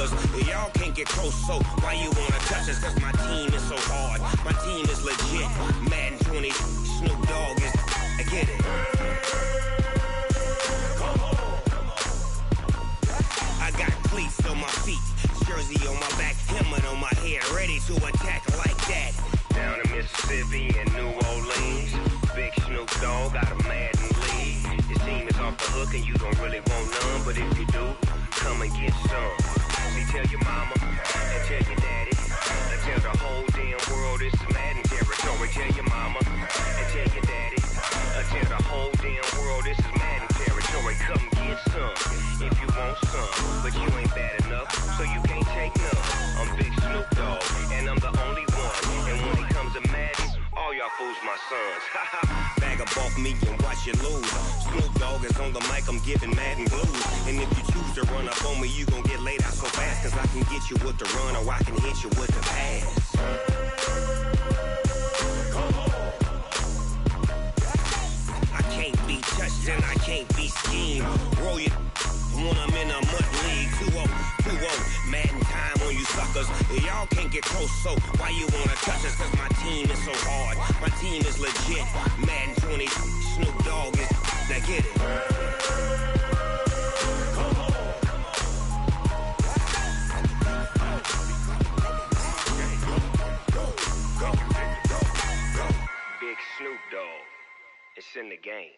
suckers. Y'all can't get close, so why you wanna touch us? Cause my team is so hard, my team is legit. Madden 20, Snoop Dogg is, I get it. I got cleats on my feet, jersey on my back, helmet on my head, ready to attack like that. Down in Mississippi and New Orleans, Big Snoop Dogg got a Madden league. Your team is off the hook and you don't really want none, but if you do, come and get some. See, tell your mama and tell your daddy, and tell the whole damn world this is Madden territory. Tell your mama and tell your daddy, and tell the whole damn world this is Madden territory. Come get some if you want some, but you ain't bad enough, so you can't take none. I'm Big Snoop Dogg, and I'm the only one. And when it comes to Madden, all y'all fools my sons. Bag a bulk me and watch you lose. Snoop Dogg is on the mic, I'm giving Madden blues. And if you choose to run up on me, you gon' get laid out so fast. Cause I can get you with the run or I can hit you with the pass. I can't be touched and I can't be schemed. Roll you when I'm in a mud league. 2-0, 2-0, Madden time on you suckers. Y'all can't get close, so why you wanna touch us? Cause my team is so hard, my team is legit. Madden 20, Snoop Dogg is, now get it. Big Snoop Dogg, it's in the game.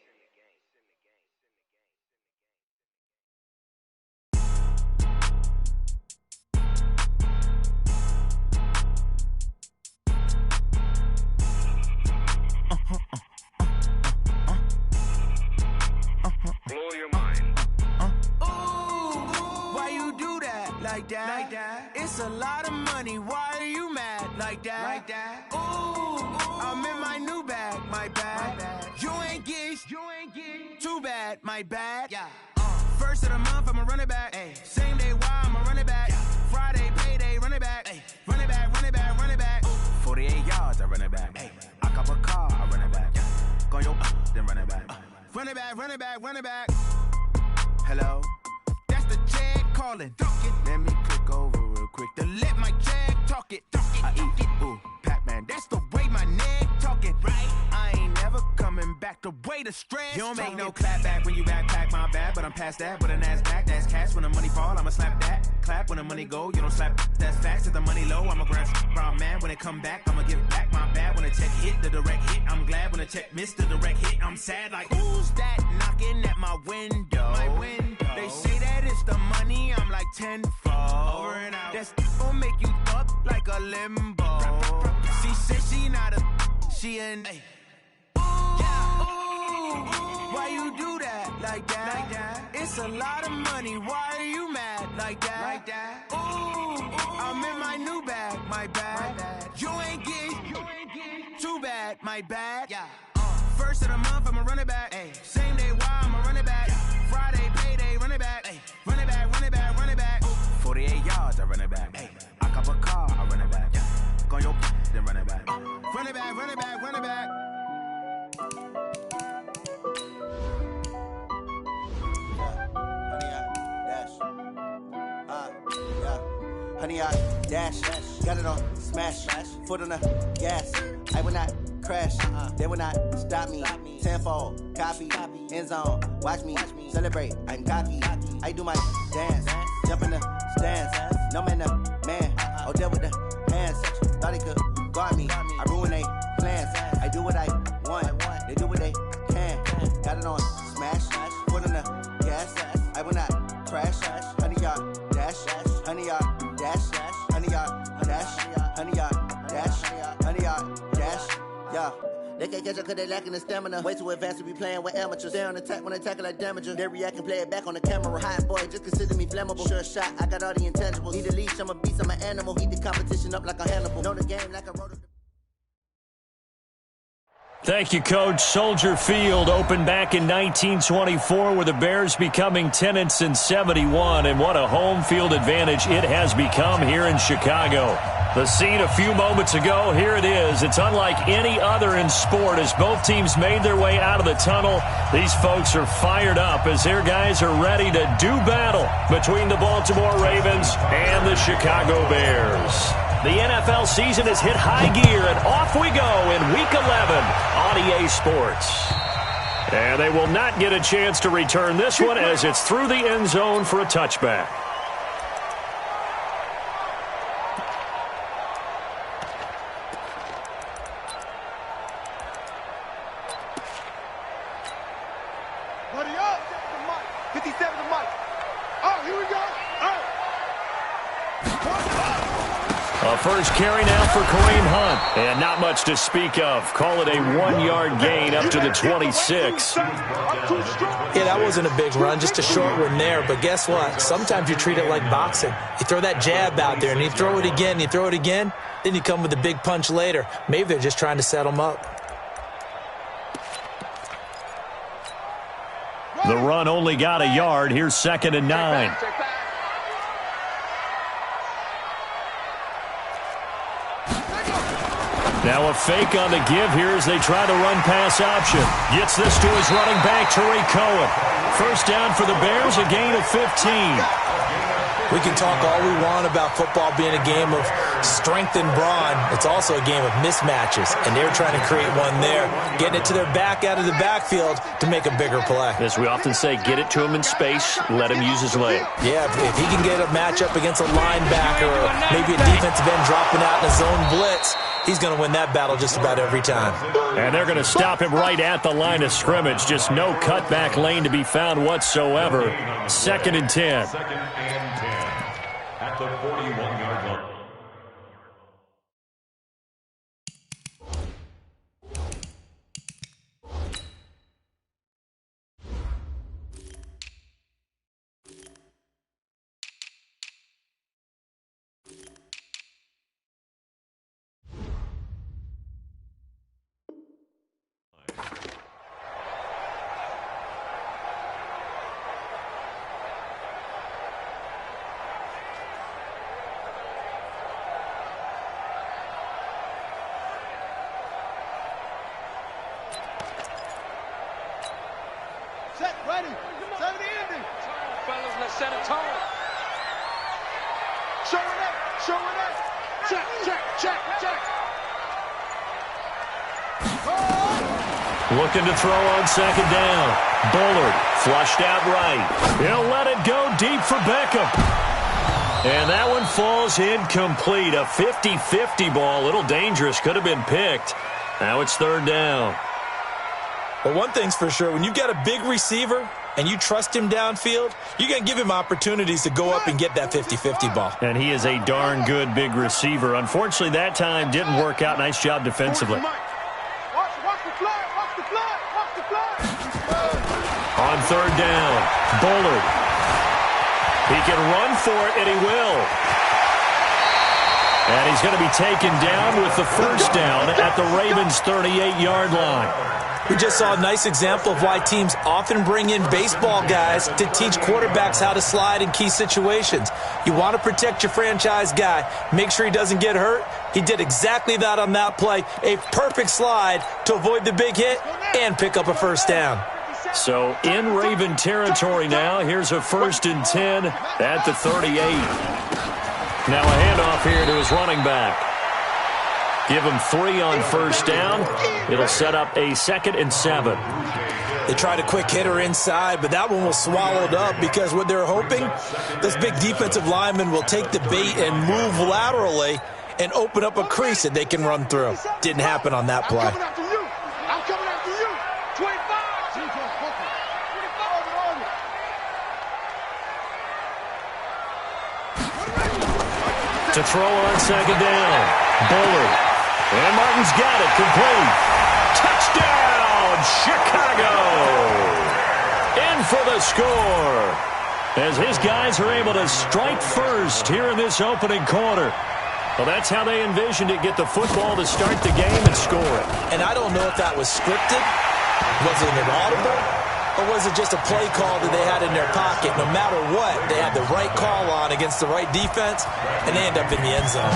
Blow your mind. Ooh, why you do that? Like that? Like that? It's a lot of money. Why are you mad? Like that? Like that? Ooh, I'm in my new bag. My bag. You ain't get. Too bad. My bad. Yeah. First of the month, I'ma run it back. Ay. Same day, why I'ma run it back. Friday, payday, run it back. Ay. Run it back, run it back, run it back. 48 yards, I run it back. Ay. I cop a car, I run it back. Go your then run it back. Run it back, run it back, run it back. Hello? That's the jag calling. Let me click over real quick to let my jag talk it. I eat it, ooh, Pac-Man. That's the way my neck talking. Right? I ain't never coming back the way the stress. You don't make no clap back when you backpack my bad, but I'm past that. With an ass back, that's cash. When the money fall, I'ma slap that. Clap when the money go, you don't slap. That's facts. If the money low, I'ma grab brown man. When it come back, I'ma give back my bad. When the check hit, the direct hit. I'm glad when the check missed the direct hit. I'm sad like, who's that knocking at my window? My window. They say that it's the money, I'm like tenfold. Over and out. That's gon' make you up like a limbo. She said she not a, she an. Ay. Why you do that? Like that? Like that? It's a lot of money. Why are you mad? Like that? Like that? Ooh, I'm in my new bag. My bag. You ain't get. Too bad. My bad. Yeah. First of the month, I'ma run it back. Ay. Same day, why I'ma run it back. Friday, payday, run it back. Ay. Run it back, run it back, run it back. 48 yards, I run it back. Ay. I cop a car, I run it back. Go your then run it back. Run it back, run it back, run it back. Honey, I dash, got it on smash, foot on the gas. I will not crash, they will not stop me. Tenfold, copy, end zone, watch me celebrate. I'm cocky, I do my dance, jump in the stands. No man, the man, oh, deal with the hands. Thought he could guard me, I ruin they plans. I do what I want, they do what they can. Got it on smash, foot on the gas. I will not crash, honey, y'all dash, honey, y'all dash, honey, y'all dash, honey, y'all dash, honey, y'all dash, yeah. They can't catch up cause they lacking the stamina. Way too advanced to be playing with amateurs. Stay on attack when they tackle like damager. They react and play it back on the camera. Hot boy, just consider me flammable. Sure shot, I got all the intangibles. Need a leash, I'm a beast, I'm an animal. Heat the competition up like a Hannibal. Know the game like a rotor. Thank you, Coach. Soldier Field opened back in 1924 with the Bears becoming tenants in 71, and what a home field advantage it has become here in Chicago. The scene a few moments ago, here it is. It's unlike any other in sport as both teams made their way out of the tunnel. These folks are fired up as their guys are ready to do battle between the Baltimore Ravens and the Chicago Bears. The NFL season has hit high gear, and off we go in Week 11 on EA Sports. And they will not get a chance to return this one as it's through the end zone for a touchback. Buddy up! 57 to Mike. Oh, here we go. A first carry now for Kareem Hunt. And not much to speak of. Call it a 1-yard gain up to the 26. Yeah, that wasn't a big run, just a short one there. But guess what? Sometimes you treat it like boxing. You throw that jab out there, and you throw it again, you throw it again, then you come with a big punch later. Maybe they're just trying to set him up. The run only got a yard. Here's 2nd and 9. Now a fake on the give here as they try the run-pass option. Gets this to his running back, Tariq Cohen. First down for the Bears, a gain of 15. We can talk all we want about football being a game of strength and brawn. It's also a game of mismatches, and they're trying to create one there, getting it to their back out of the backfield to make a bigger play. As we often say, get it to him in space, let him use his leg. Yeah, if he can get a matchup against a linebacker or maybe a defensive end dropping out in a zone blitz, he's going to win that battle just about every time. And they're going to stop him right at the line of scrimmage. Just no cutback lane to be found whatsoever. 2nd and 10. At the 41-yard line. Set, ready. 70 ending. Fellas, let's set a tone. Show it up. Show it up. Check, check, check, check. Looking to throw on 2nd down. Bullard flushed out right. He'll let it go deep for Beckham. And that one falls incomplete. A 50-50 ball. A little dangerous. Could have been picked. Now it's 3rd down. But one thing's for sure, when you've got a big receiver and you trust him downfield, you're going to give him opportunities to go up and get that 50-50 ball. And he is a darn good big receiver. Unfortunately, that time didn't work out. Nice job defensively. Watch the flag. Watch the flag. Watch the flag. On 3rd down, Bullard. He can run for it, and he will. And he's going to be taken down with the first down at the Ravens' 38-yard line. We just saw a nice example of why teams often bring in baseball guys to teach quarterbacks how to slide in key situations. You want to protect your franchise guy. Make sure he doesn't get hurt. He did exactly that on that play. A perfect slide to avoid the big hit and pick up a first down. So in Raven territory now. Here's a 1st and 10 at the 38. Now a handoff here to his running back. Give him 3 on first down. It'll set up a 2nd and 7. They tried a quick hitter inside, but that one was swallowed up because what they're hoping, this big defensive lineman will take the bait and move laterally and open up a crease that they can run through. Didn't happen on that play. I'm coming after you. 25. To throw on 2nd down. Bullard. And Martin's got it. Complete. Touchdown, Chicago. In for the score. As his guys are able to strike first here in this opening quarter. Well, that's how they envisioned it. Get the football to start the game and score it. And I don't know if that was scripted. Was it inaudible? Or was it just a play call that they had in their pocket? No matter what, they had the right call on against the right defense, and they end up in the end zone.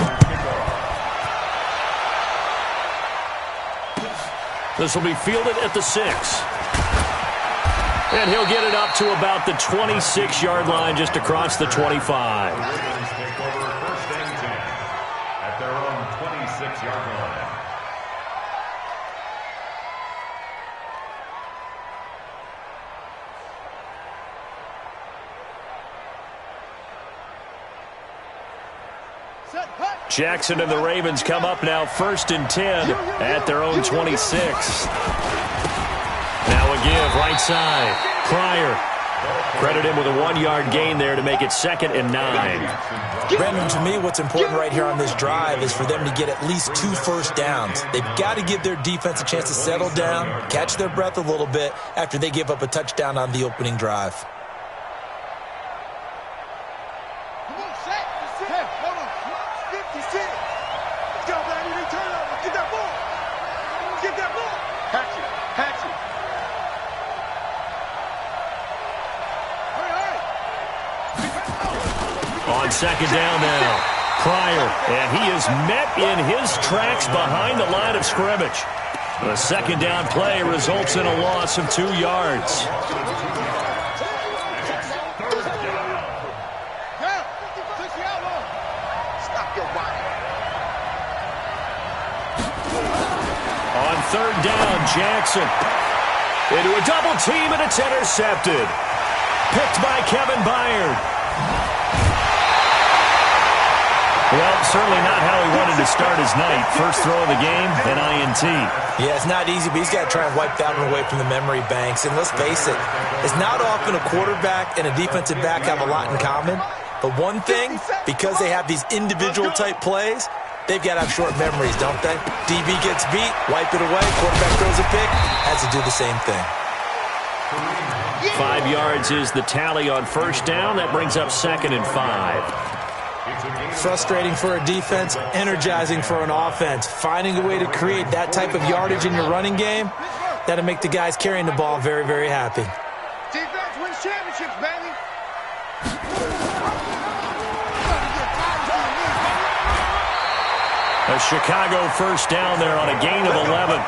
This will be fielded at the 6. And he'll get it up to about the 26-yard line, just across the 25. Ravens take over 1st and 10 at their own 26-yard line. Jackson and the Ravens come up now 1st and 10 at their own 26. Now a give right side. Pryor. Credit him with a 1-yard gain there to make it 2nd and 9. Brandon, to me, what's important right here on this drive is for them to get at least 2 first downs. They've got to give their defense a chance to settle down, catch their breath a little bit after they give up a touchdown on the opening drive. On 2nd down now, Pryor, and he is met in his tracks behind the line of scrimmage. The 2nd down play results in a loss of 2 yards. On 3rd down, Jackson into a double team, and it's intercepted. Picked by Kevin Byard. Well, certainly not how he wanted to start his night. First throw of the game, an INT. Yeah, it's not easy, but he's got to try and wipe that one away from the memory banks. And let's face it, it's not often a quarterback and a defensive back have a lot in common. But one thing, because they have these individual type plays, they've got to have short memories, don't they? DB gets beat, wipe it away, quarterback throws a pick, has to do the same thing. 5 yards is the tally on 1st down. That brings up 2nd and 5. Frustrating for a defense, energizing for an offense. Finding a way to create that type of yardage in your running game, that'll make the guys carrying the ball very, very happy. Defense wins championships, baby. A Chicago 1st down there on a gain of 11.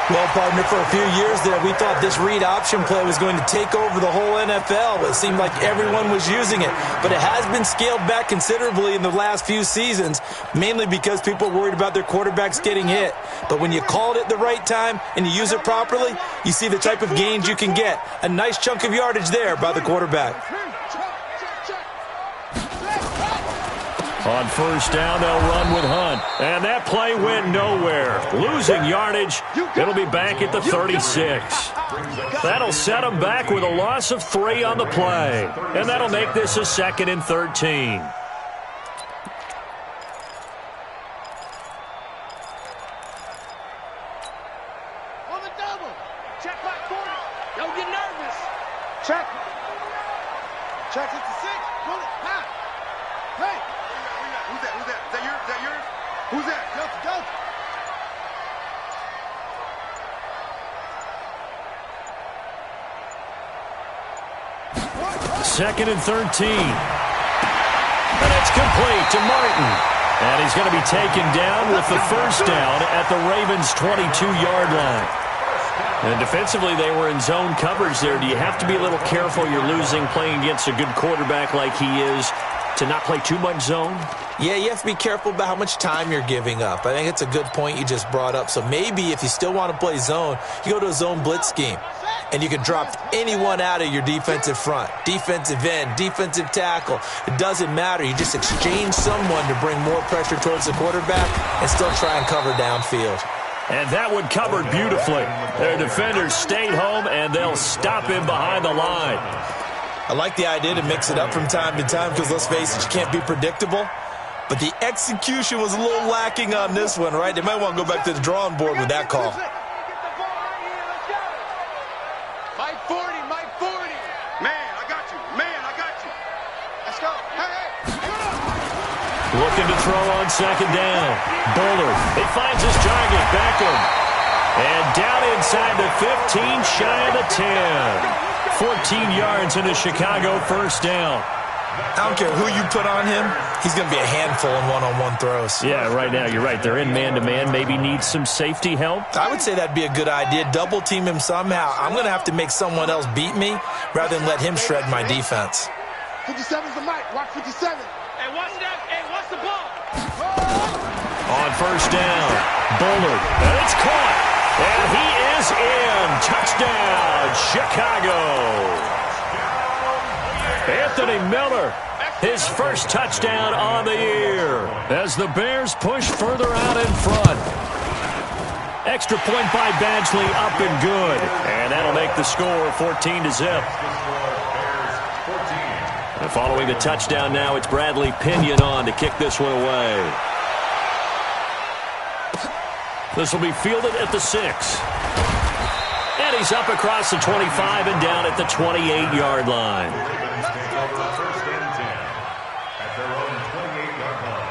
Well, partner, for a few years there, we thought this read option play was going to take over the whole NFL. It seemed like everyone was using it. But it has been scaled back considerably in the last few seasons, mainly because people are worried about their quarterbacks getting hit. But when you call it at the right time and you use it properly, you see the type of gains you can get. A nice chunk of yardage there by the quarterback. On 1st down, they'll run with Hunt. And that play went nowhere. Losing yardage. It'll be back at the 36. That'll set them back with a loss of 3 on the play. And that'll make this a 2nd and 13. On the double. Check my corner. Don't get nervous. Check. Check at the 6. Pull it. High. Hey. Who's that? Who's that? Is that yours? Is that yours? Who's that? Go. 2nd and 13. And it's complete to Martin. And he's going to be taken down with the 1st down at the Ravens' 22-yard line. And defensively, they were in zone coverage there. Do you have to be a little careful? You're losing playing against a good quarterback like he is to not play too much zone? Yeah, you have to be careful about how much time you're giving up. I think it's a good point you just brought up. So maybe if you still want to play zone, you go to a zone blitz scheme. And you can drop anyone out of your defensive front. Defensive end, defensive tackle. It doesn't matter. You just exchange someone to bring more pressure towards the quarterback and still try and cover downfield. And that one covered beautifully. Their defenders stayed home, and they'll stop him behind the line. I like the idea to mix it up from time to time because, let's face it, you can't be predictable. But the execution was a little lacking on this one, right? They might want to go back to the drawing board with that call. Mike 40. Man, I got you. Let's go. Hey. Looking to throw on second down. Bullard. He finds his target. Beckham. And down inside the 15, shy of the 10. 14 yards and a Chicago first down. I don't care who you put on him, he's going to be a handful in one-on-one throws. Yeah, right now, you're right. They're in man-to-man. Maybe need some safety help. I would say that'd be a good idea. Double-team him somehow. I'm going to have to make someone else beat me rather than let him shred my defense. 57's the mic. Watch 57. Hey, watch that. Hey, watch the ball. On first down, Bullard. And it's caught. And he is in. Touchdown, Chicago. Anthony Miller, his first touchdown on the year as the Bears push further out in front. Extra point by Badgley, up and good. And that'll make the score 14-0. And following the touchdown now, it's Bradley Pinion on to kick this one away. This will be fielded at the 6. And he's up across the 25 and down at the 28-yard line. First and 10 at their own 28-yard line.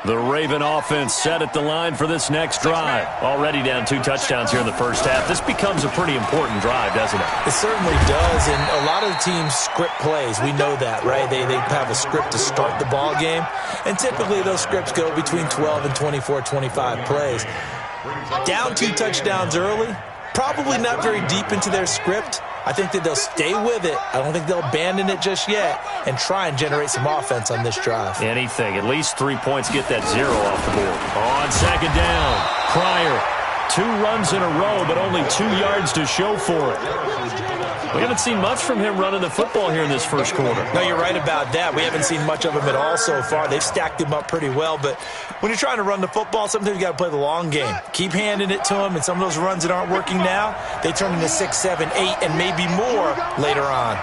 The Raven offense set at the line for this next drive. Already down 2 touchdowns here in the first half. This becomes a pretty important drive, doesn't it? It certainly does, and a lot of the teams script plays. We know that, right? They have a script to start the ball game, and typically those scripts go between 12 and 24, 25 plays. Down 2 touchdowns early, probably not very deep into their script. I think that they'll stay with it. I don't think they'll abandon it just yet and try and generate some offense on this drive. Anything. At least 3 points. Get that 0 off the board. On second down, Pryor. 2 runs in a row, but only 2 yards to show for it. We haven't seen much from him running the football here in this first quarter. No, you're right about that. We haven't seen much of him at all so far. They've stacked him up pretty well, but when you're trying to run the football, sometimes you got to play the long game. Keep handing it to him, and some of those runs that aren't working now, they turn into 6, 7, 8, and maybe more later on.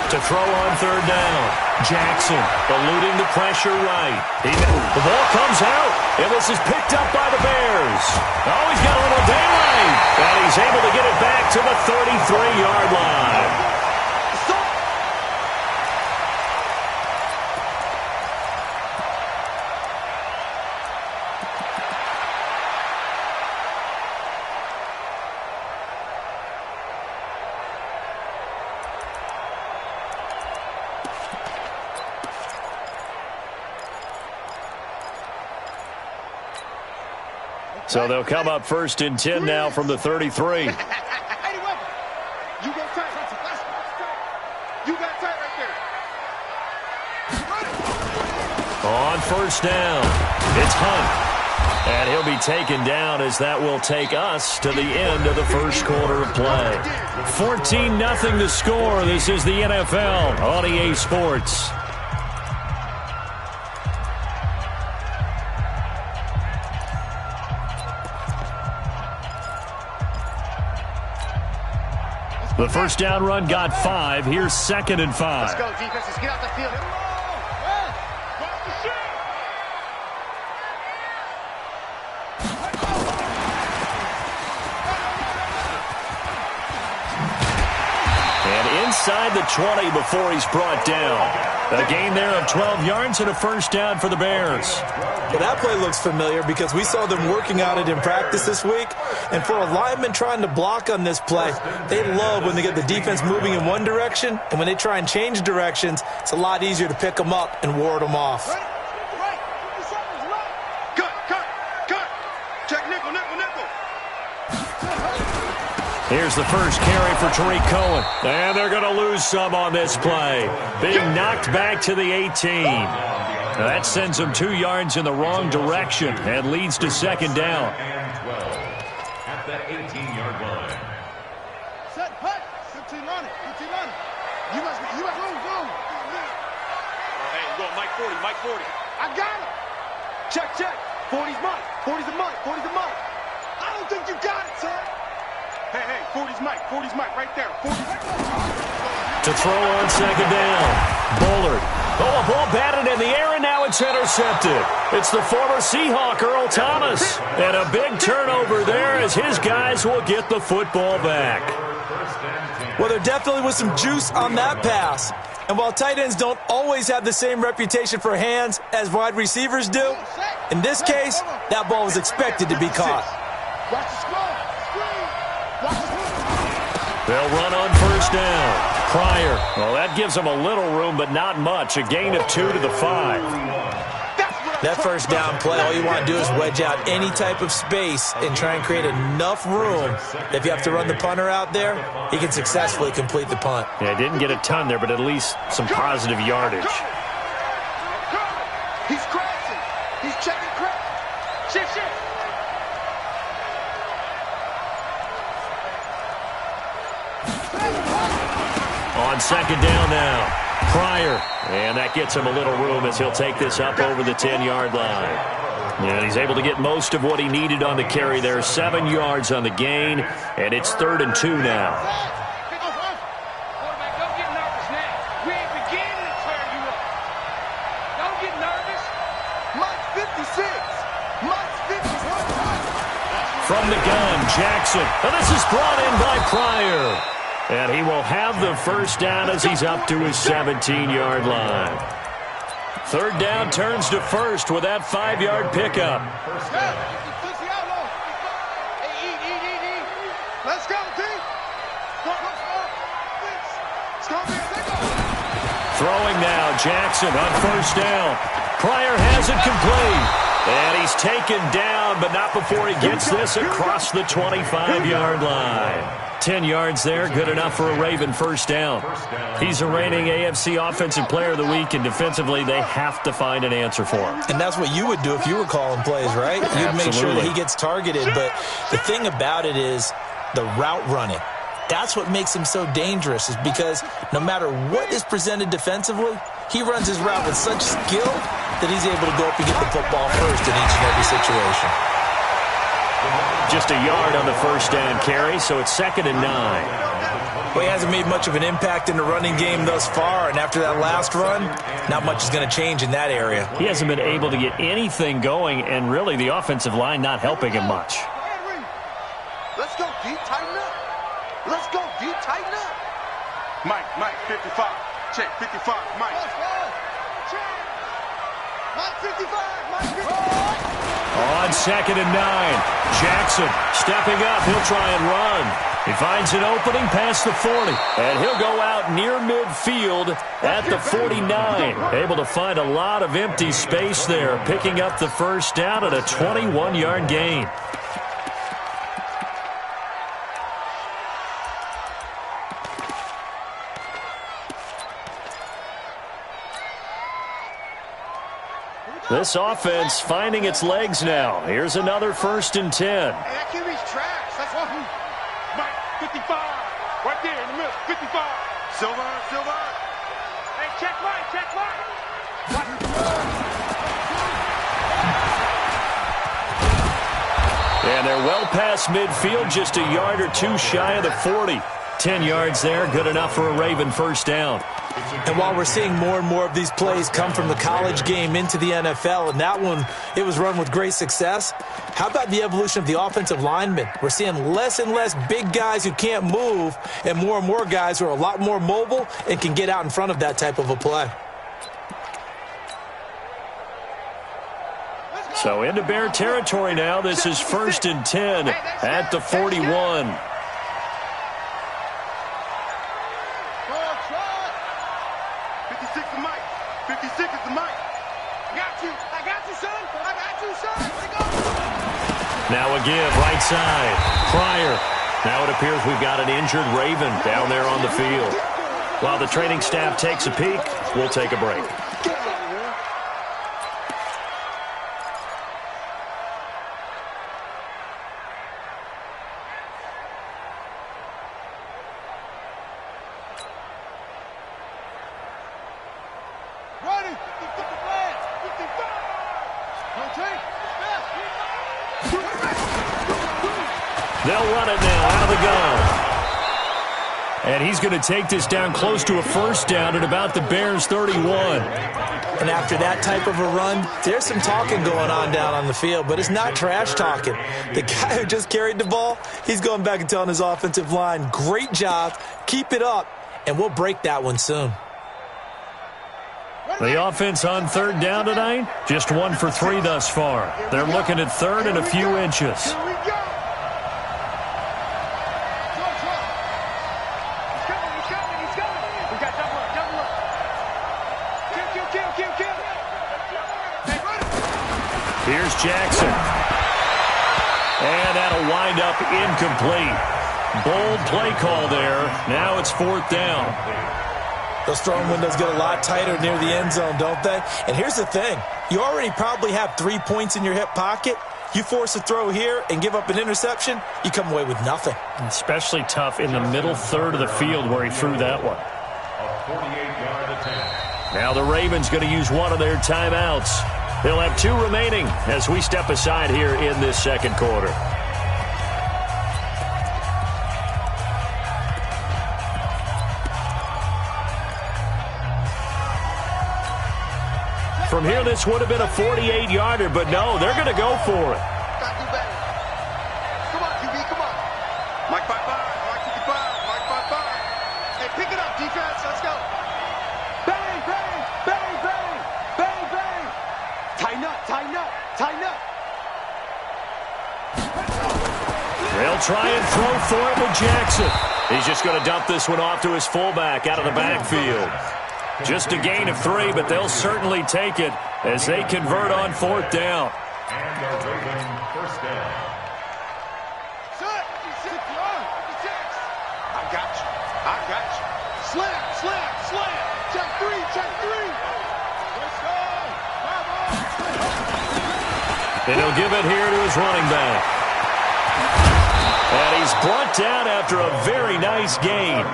To throw on third down, Jackson eluding the pressure right. The ball comes out, and this is picked up by the Bears. Oh, he's got a little daylight, and he's able to get it back to the 33-yard line. So they'll come up first and 10 now from the 33. You go tight. You got tight right there. On first down, it's Hunt. And he'll be taken down as that will take us to the end of the first quarter of play. 14-0 the score. This is the NFL on EA Sports. The first down run got 5. Here's 2nd and 5. Let's go, defense. Let's get out the field. And inside the 20 before he's brought down. A gain there of 12 yards and a first down for the Bears. Well, that play looks familiar because we saw them working on it in practice this week. And for a lineman trying to block on this play, they love when they get the defense moving in one direction. And when they try and change directions, it's a lot easier to pick them up and ward them off. Cut. Check nickel. Here's the first carry for Tariq Cohen. And they're going to lose some on this play. Being knocked back to the 18. Now that sends them 2 yards in the wrong direction and leads to second down. And 12 at the 18-yard line. Set, hut. 15 running. You must move. Hey, you go, Mike 40. I got him. Check. 40's mine. 40's a mine. I don't think you got it, sir. Hey, 40's Mike right there. 40's To throw on second down, Bullard. Oh, a ball batted in the air, and now it's intercepted. It's the former Seahawk, Earl Thomas. And a big turnover there as his guys will get the football back. Well, there definitely was some juice on that pass. And while tight ends don't always have the same reputation for hands as wide receivers do, in this case, that ball was expected to be caught. They'll run on first down. Pryor. Well, that gives them a little room, but not much. A gain of 2 to the 5. That first down play, all you want to do is wedge out any type of space and try and create enough room. If you have to run the punter out there, he can successfully complete the punt. Yeah, didn't get a ton there, but at least some positive yardage. He's crashing. He's checking crash. Shift. On second down now. Pryor. And that gets him a little room as he'll take this up over the 10-yard line. And he's able to get most of what he needed on the carry there. 7 yards on the gain, and it's 3rd and 2 now. Quarterback, don't get nervous now. We ain't beginning to tear you up. Don't get nervous. Mike 56. Mike 56. From the gun, Jackson. And this is brought in by Pryor. And he will have the first down as he's up to his 17-yard line. 3rd down turns to 1st with that 5-yard pickup. Let's go, D. Throwing now, Jackson on first down. Pryor has it complete. And he's taken down, but not before he gets this across the 25-yard line. 10 yards there, good enough for a Raven first down. He's a reigning AFC Offensive Player of the Week, and defensively they have to find an answer for him. And that's what you would do if you were calling plays, right? You'd make sure that he gets targeted. But the thing about it is the route running. That's what makes him so dangerous, is because no matter what is presented defensively, he runs his route with such skill that he's able to go up and get the football first in each and every situation. Just a yard on the first down carry, so it's 2nd and 9. Well, he hasn't made much of an impact in the running game thus far, and after that last run, not much is going to change in that area. He hasn't been able to get anything going, and really the offensive line not helping him much. Let's go, D. Tighten up. Let's go, D. Tighten up. Mike, 55. Check, 55, Mike. Mike 55. Mike 55. On 2nd and 9, Jackson stepping up. He'll try and run. He finds an opening past the 40, and he'll go out near midfield at the 49. Able to find a lot of empty space there, picking up the first down at a 21-yard gain. This offense finding its legs now. Here's another 1st and 10. Hey, that QB's trash. That's what Mike, 55. Right there in the middle, 55. Silver. Hey, check Mike. And they're well past midfield, just a yard or two shy of the 40. 10 yards there, good enough for a Raven first down. And while we're seeing more and more of these plays come from the college game into the NFL, and that one, it was run with great success, how about the evolution of the offensive linemen? We're seeing less and less big guys who can't move, and more guys who are a lot more mobile and can get out in front of that type of a play. So into Bear territory now. This is 1st and 10 at the 41. Now a give, right side. Pryor. Now it appears we've got an injured Raven down there on the field. While the training staff takes a peek, we'll take a break. They'll run it now out of the gun. And he's going to take this down close to a first down at about the Bears' 31. And after that type of a run, there's some talking going on down on the field, but it's not trash talking. The guy who just carried the ball, he's going back and telling his offensive line, great job, keep it up, and we'll break that one soon. The offense on third down tonight, just 1 for 3 thus far. They're looking at third and a few inches. Here we go. He's coming. We got double up. Kill. Hey, run it. Here's Jackson. And that'll wind up incomplete. Bold play call there. Now it's fourth down. Those throwing windows get a lot tighter near the end zone, don't they? And here's the thing. You already probably have 3 points in your hip pocket. You force a throw here and give up an interception, you come away with nothing. Especially tough in the middle third of the field where he threw that one. A 48-yard attempt. Now the Ravens going to use one of their timeouts. They'll have 2 remaining as we step aside here in this second quarter. From here, this would have been a 48-yarder, but no, they're going to go for it. Gotta do better. Come on, QB, come on. Mike 5-5, Mike 55, Mike 5-5. Hey, pick it up, defense. Let's go. Bang. Tighten up. They'll try and throw for it with Jackson. He's just going to dump this one off to his fullback out of the backfield. Just a gain of 3, but they'll certainly take it as they convert on fourth down. And the Raven first down. Shut. I got you. Slam. Check three. Let's go. And he'll give it here to his running back. And he's brought down after a very nice gain.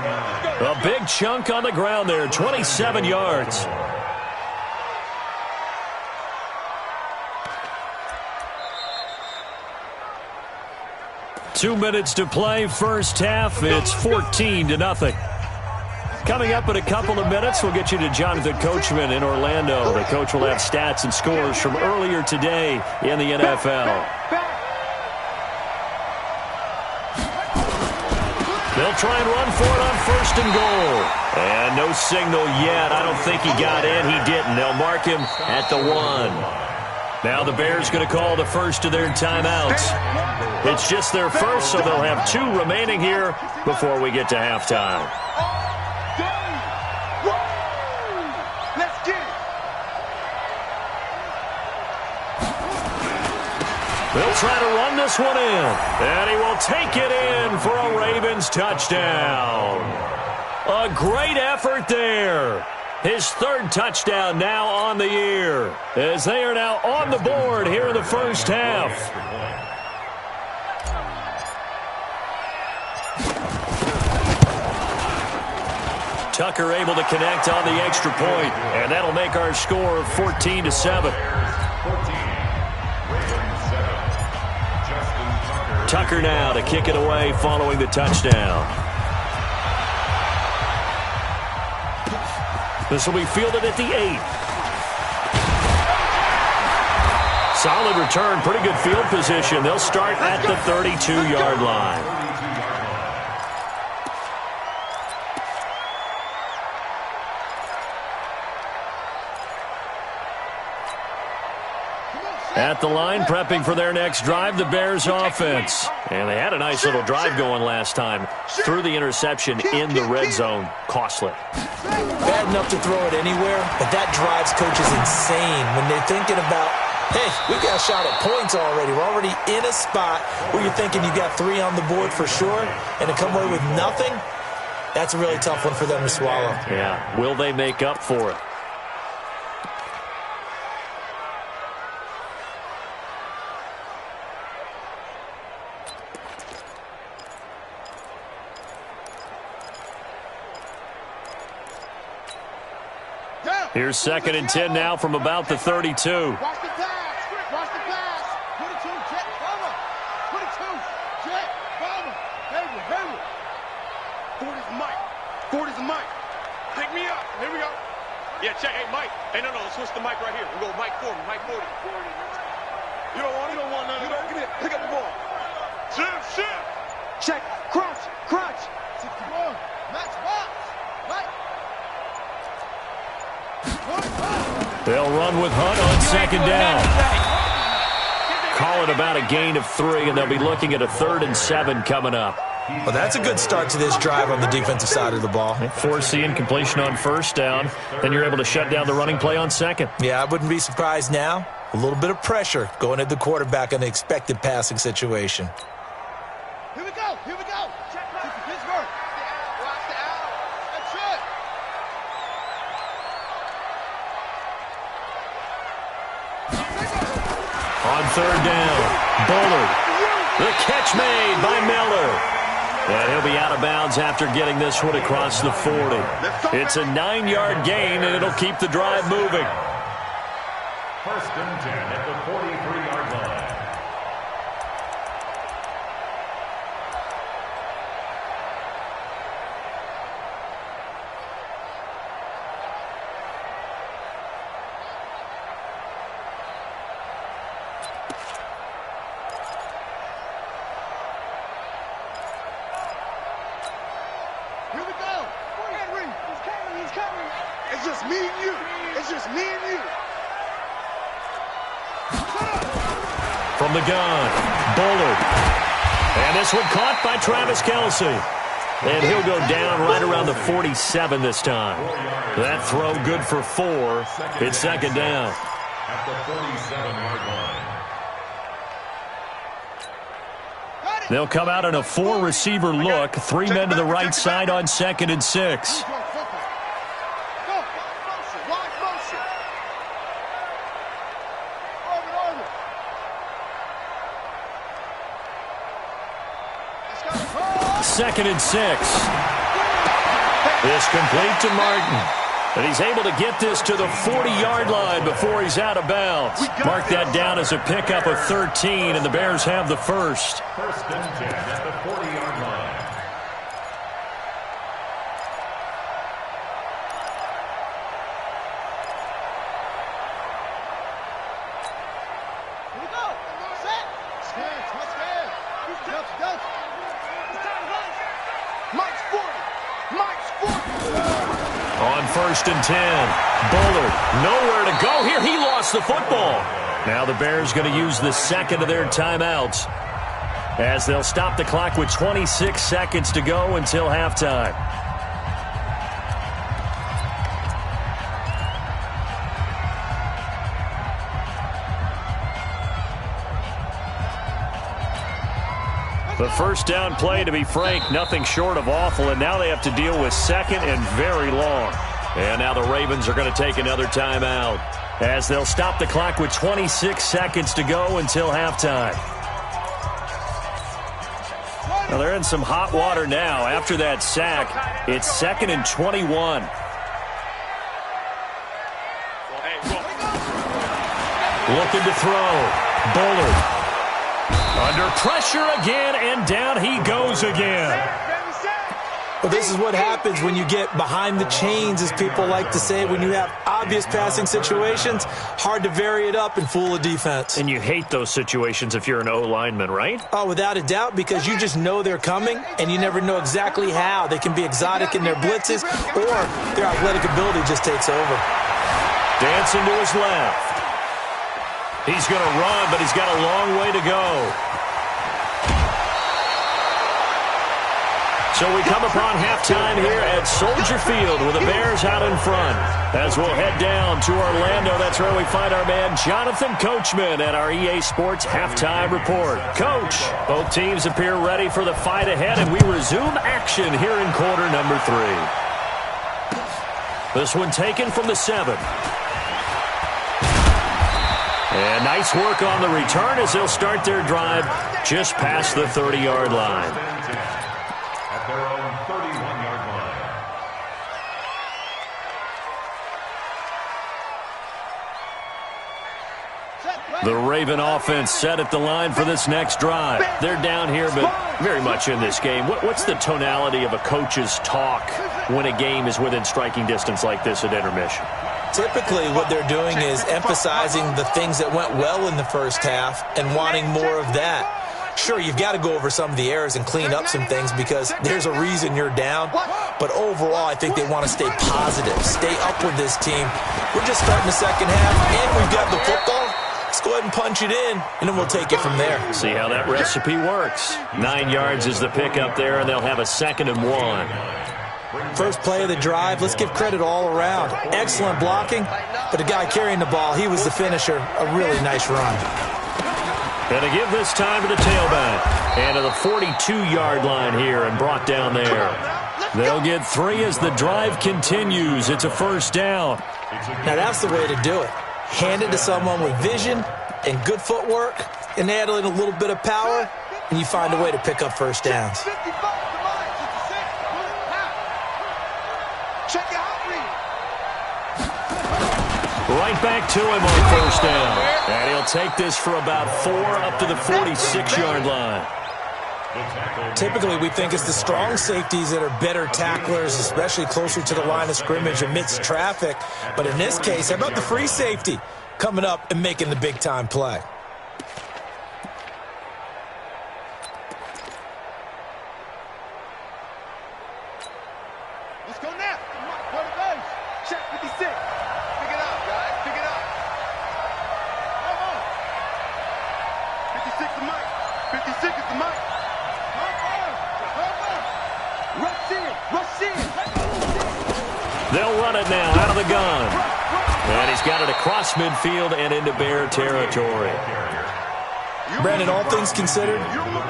A big chunk on the ground there, 27 yards. Two minutes to play, first half. It's 14-0. Coming up in a couple of minutes, we'll get you to Jonathan Coachman in Orlando. The coach will have stats and scores from earlier today in the NFL. They'll try and run for it on first and goal. And no signal yet. I don't think he got in. He didn't. They'll mark him at the 1. Now the Bears going to call the first of their timeouts. It's just their first, so they'll have 2 remaining here before we get to halftime. Let's get it. They'll try to run this one in. And he will take it in for a Ravens touchdown. A great effort there. His 3rd touchdown now on the year, as they are now on the board here in the first half. Tucker able to connect on the extra point, and that'll make our score 14-7. Tucker now to kick it away following the touchdown. This will be fielded at the 8. Solid return, pretty good field position. They'll start at the 32-yard line. At the line, prepping for their next drive, the Bears offense. And they had a nice little drive going last time. Threw the interception in the red zone. Costly. Bad enough to throw it anywhere, but that drives coaches insane when they're thinking about, hey, we got a shot at points already. We're already in a spot where you're thinking you got 3 on the board for sure, and to come away with nothing, that's a really tough one for them to swallow. Yeah. Will they make up for it? Here's 2nd and 10 now from about the 32. Watch the pass. Put it to Jet Bomber. Put it to Jet Bomber. Hayward. Forward is Mike. 40's the mic. Pick me up. Here we go. Yeah, check. Hey, Mike. Hey, no, switch the mic right here. We go Mike 40, Mike 40. You don't want none of that. Get in. Pick up the ball. Shift. Check. Crunch. 61. Match box. Right. They'll run with Hunt on second down. Call it about a gain of 3, and they'll be looking at a 3rd and 7 coming up. Well, that's a good start to this drive on the defensive side of the ball. Force the incompletion on first down. Then you're able to shut down the running play on second. Yeah, I wouldn't be surprised now. A little bit of pressure going at the quarterback in the expected passing situation. Here we go. Check Pittsburgh. Watch the out. That's it. On third down, Bullard. The catch made by Miller. And he'll be out of bounds after getting this one across the 40. It's a 9-yard gain, and it'll keep the drive moving. 1st and 10 at the 43-yard line. Here we go. Henry. He's coming. It's just me and you. From the gun, Bullard. And this one caught by Travis Kelce. And he'll go down right around the 47 this time. That throw good for 4. It's second down. At the 47-yard line. They'll come out in a 4-receiver look. 3 men to the right side on 2nd and 6. Second and 6. This complete to Martin. And he's able to get this to the 40-yard line before he's out of bounds. Mark that down as a pickup of 13, and the Bears have the first. 1st and 10 at the 40-yard line. Here we go. Set. Scan. Jump. Mike's 40. On 1st and 10, Bullard nowhere to go here. He lost the football. Now the Bears going to use the second of their timeouts as they'll stop the clock with 26 seconds to go until halftime. The first down play, to be frank, nothing short of awful, and now they have to deal with second and very long. And now the Ravens are going to take another timeout as they'll stop the clock with 26 seconds to go until halftime. Now they're in some hot water now. After that sack, it's 2nd and 21. Looking to throw. Bullard. Under pressure again, and down he goes again. Well, this is what happens when you get behind the chains, as people like to say. When you have obvious passing situations, hard to vary it up and fool a defense. And you hate those situations if you're an O-lineman, right? Oh, without a doubt, because you just know they're coming, and you never know exactly how. They can be exotic in their blitzes, or their athletic ability just takes over. Dancing to his left. He's going to run, but he's got a long way to go. So we come upon halftime here at Soldier Field with the Bears out in front. As we'll head down to Orlando, that's where we find our man Jonathan Coachman at our EA Sports Halftime Report. Coach, both teams appear ready for the fight ahead, and we resume action here in quarter number 3. This one taken from the 7. And nice work on the return as they'll start their drive just past the 30-yard line. At their own 31-yard line. Set, The Raven offense set at the line for this next drive. They're down here, but very much in this game. What's the tonality of a coach's talk when a game is within striking distance like this at intermission? Typically, what they're doing is emphasizing the things that went well in the first half and wanting more of that. Sure, you've got to go over some of the errors and clean up some things because there's a reason you're down. But overall, I think they want to stay positive, stay up with this team. We're just starting the second half, and we've got the football. Let's go ahead and punch it in, and then we'll take it from there. See how that recipe works. 9 yards is the pickup there, and they'll have a 2nd and 1. First play of the drive, let's give credit all around. Excellent blocking, but the guy carrying the ball, he was the finisher. A really nice run. And to give this time to the tailback. And to the 42-yard line here and brought down there. They'll get 3 as the drive continues. It's a 1st down. Now that's the way to do it. Hand it to someone with vision and good footwork, and add in a little bit of power, and you find a way to pick up 1st downs. Right back to him on 1st down. And he'll take this for about 4 up to the 46-yard line. Typically, we think it's the strong safeties that are better tacklers, especially closer to the line of scrimmage amidst traffic. But in this case, how about the free safety coming up and making the big-time play? Let's go now. What are those? Check 56. Pick it up, guys. Pick it up. Come on. 56 the mic. 56 is the mic. They'll run it now out of the gun. And he's got it across midfield and into Bear territory. Brandon, all things considered,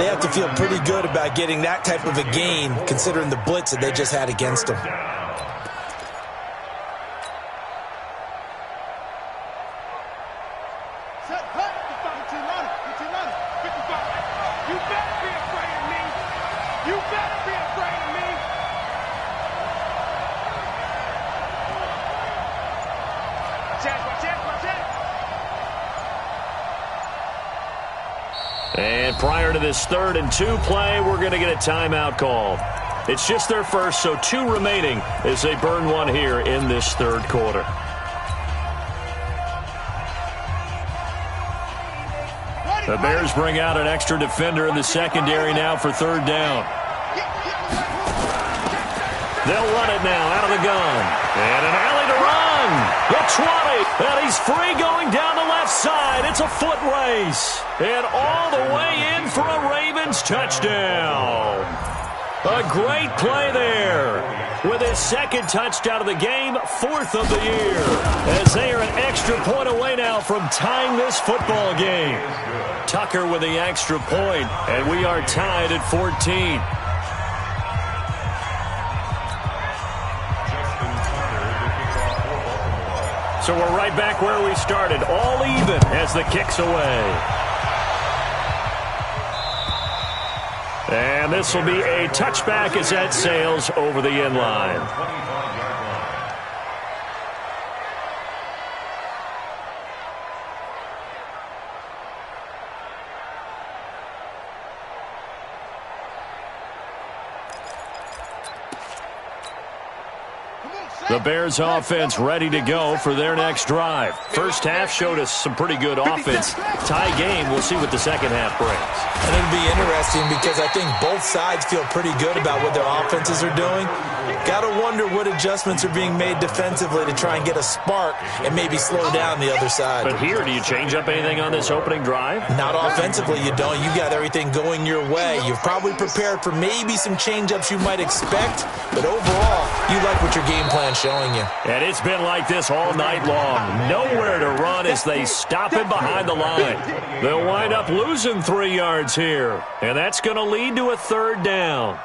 they have to feel pretty good about getting that type of a gain considering the blitz that they just had against them. You better be afraid of me. You better be afraid of me. And prior to this 3rd and 2 play, we're going to get a timeout called. It's just their first, so 2 remaining as they burn 1 here in this 3rd quarter. The Bears bring out an extra defender in the secondary now for 3rd down. They'll run it now out of the gun. And an alley to run. The 20. And he's free going down the left side. It's a foot race. And all the way in for a Ravens touchdown. A great play there. With his 2nd touchdown of the game, 4th of the year. As they are an extra point away now from tying this football game. Tucker with the extra point, and we are tied at 14. So we're right back where we started, all even as the kick's away. And this will be a touchback as that sails over the end line. The Bears offense ready to go for their next drive. First half showed us some pretty good offense. Tie game, we'll see what the second half brings. And it'll be interesting because I think both sides feel pretty good about what their offenses are doing. Got to wonder what adjustments are being made defensively to try and get a spark and maybe slow down the other side. But here, do you change up anything on this opening drive? Not offensively, you don't. You got everything going your way. You've probably prepared for maybe some change-ups you might expect, but overall, you like what your game plan's showing you. And it's been like this all night long. Nowhere to run as they stop him behind the line. They'll wind up losing 3 yards here, and that's going to lead to a 3rd down.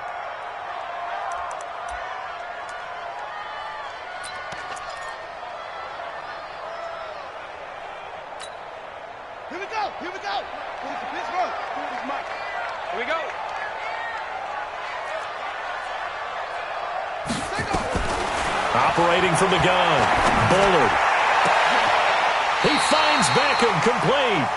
Here we go. Here we go. Pittsburgh. Here we go. Operating from the gun, Bullard. He finds Beckham complete.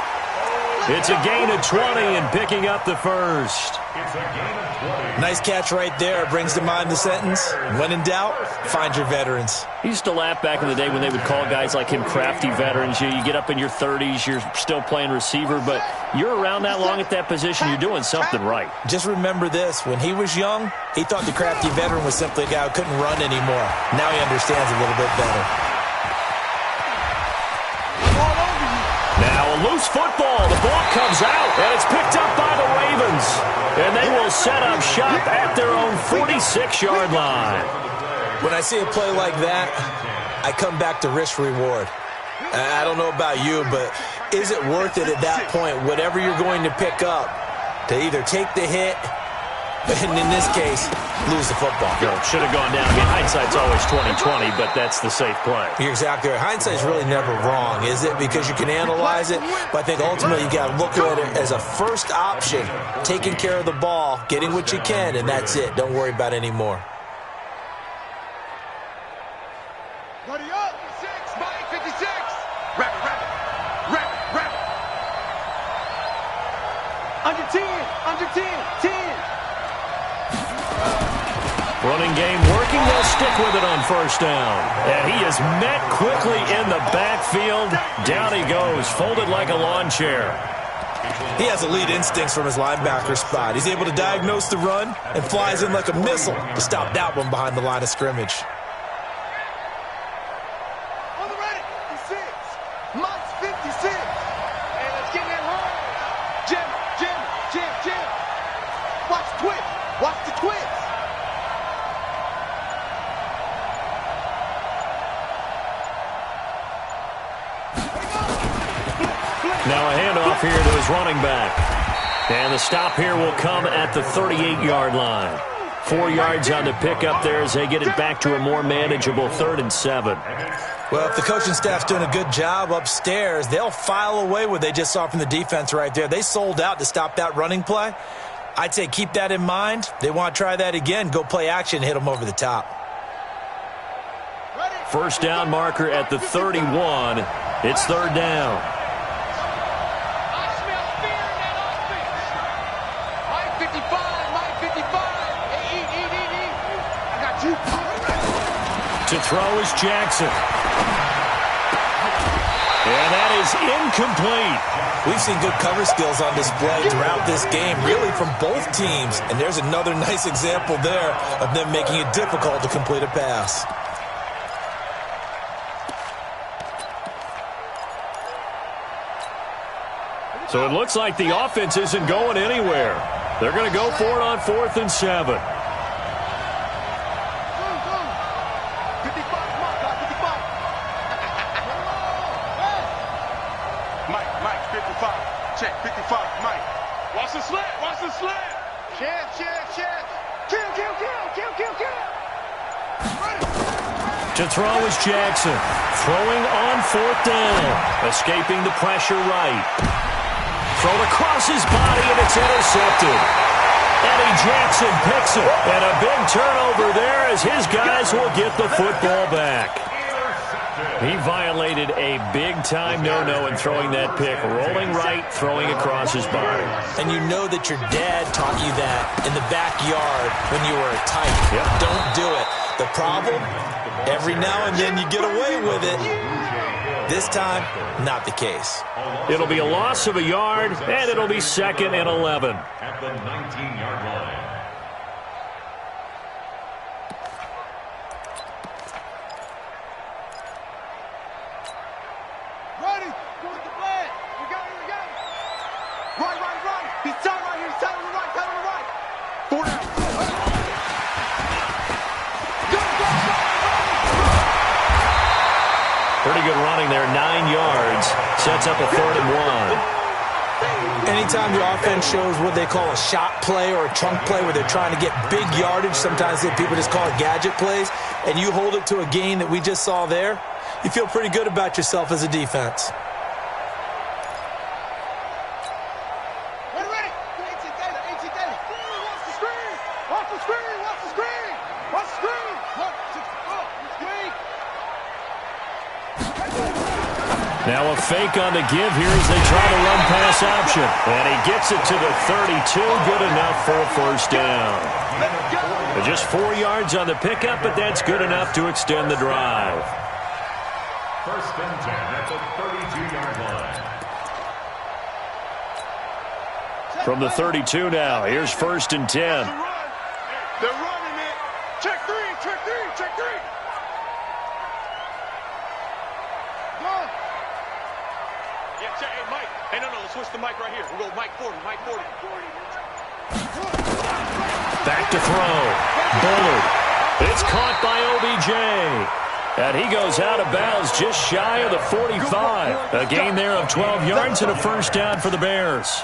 It's a gain of 20 and picking up the first. It's a gain of 20. Nice catch right there. Brings to mind the sentence, when in doubt, find your veterans. He used to laugh back in the day when they would call guys like him crafty veterans. You get up in your 30s, you're still playing receiver, but you're around that long at that position, you're doing something right. Just remember this. When he was young, he thought the crafty veteran was simply a guy who couldn't run anymore. Now he understands a little bit better. Now a loose football. The ball comes out, and it's picked up by the Ravens. And they will set up shop at their own 46-yard line. When I see a play like that, I come back to risk-reward. I don't know about you, but is it worth it at that point, whatever you're going to pick up, to either take the hit, and in this case, lose the football? Should have gone down. I mean, hindsight's always 20/20, but that's the safe play. You're exactly right. Hindsight's really never wrong, is it? Because you can analyze it, but I think ultimately you got to look at it as a first option, taking care of the ball, getting what you can, and that's it. Don't worry about any more. Buddy up, 6, Mike 56. Wrap it. Under 10, 10. Running game working. They'll stick with it on first down. And he is met quickly in the backfield. Down he goes, folded like a lawn chair. He has elite instincts from his linebacker spot. He's able to diagnose the run and flies in like a missile to stop that one behind the line of scrimmage. On the ready, 56. Mike's 56. Hey, let's get that roll. Jim. Watch the twist. Watch the twist. Now a handoff here to his running back. And the stop here will come at the 38-yard line. 4 yards on the pickup there as they get it back to a more manageable 3rd and 7. Well, if the coaching staff's doing a good job upstairs, they'll file away what they just saw from the defense right there. They sold out to stop that running play. I'd say keep that in mind. They want to try that again. Go play action, hit them over the top. First down marker at the 31. It's 3rd down. To throw is Jackson. And that is incomplete. We've seen good cover skills on display throughout this game, really from both teams. And there's another nice example there of them making it difficult to complete a pass. So it looks like the offense isn't going anywhere. They're going to go for it on 4th and 7. Check, 55, Mike. Watch the slant. Check. Kill. To throw is Jackson. Throwing on 4th down. Escaping the pressure right. Thrown across his body, and it's intercepted. Eddie Jackson picks it. And a big turnover there as his guys will get the football back. He violated a big-time no-no in throwing that pick. Rolling right, throwing across his body. And you know that your dad taught you that in the backyard when you were a tight. Yep. Don't do it. The problem, every now and then you get away with it. This time, not the case. It'll be a loss of a yard, and it'll be 2nd and 11. At the 19-yard line. Pretty good running there, 9 yards. Sets up a 3rd and 1. Anytime the offense shows what they call a shot play or a chunk play where they're trying to get big yardage, sometimes people just call it gadget plays, and you hold it to a gain that we just saw there, you feel pretty good about yourself as a defense. Now a fake on the give here as they try to run pass option. And he gets it to the 32. Good enough for a first down. Just 4 yards on the pickup, but that's good enough to extend the drive. First and 10 at the 32-yard line. From the 32 now, here's first and 10. They're running it. Check three, check three, check three. Go on. Yeah, check. Hey, Mike. Hey, no, let's switch the mic right here. We'll go Mike 40, Mike 40. Back to throw. Bullard. It's caught by OBJ. And he goes out of bounds just shy of the 45. A gain there of 12 yards and a first down for the Bears.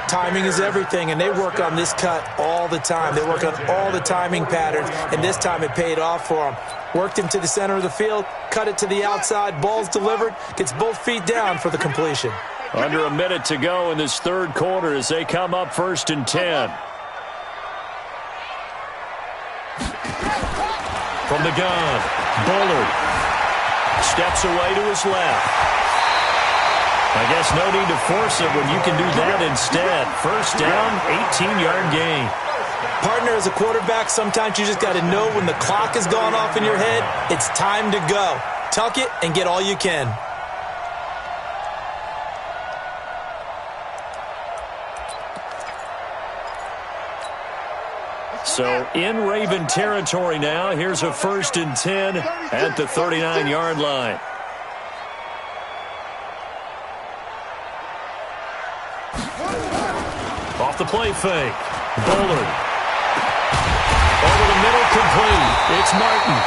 Timing is everything, and they work on this cut all the time. They work on all the timing patterns, and this time it paid off for them. Worked him to the center of the field, cut it to the outside, ball's delivered, gets both feet down for the completion. Under a minute to go in this third quarter as they come up first and 10. From the gun, Bullard steps away to his left. I guess no need to force it when you can do that instead. First down, 18-yard gain. Partner, as a quarterback, sometimes you just got to know when the clock has gone off in your head, it's time to go. Tuck it and get all you can. So in Raven territory now. Here's a first and 10 at the 39-yard line. Off the play fake. Bullard. Over the middle, complete. It's Martin.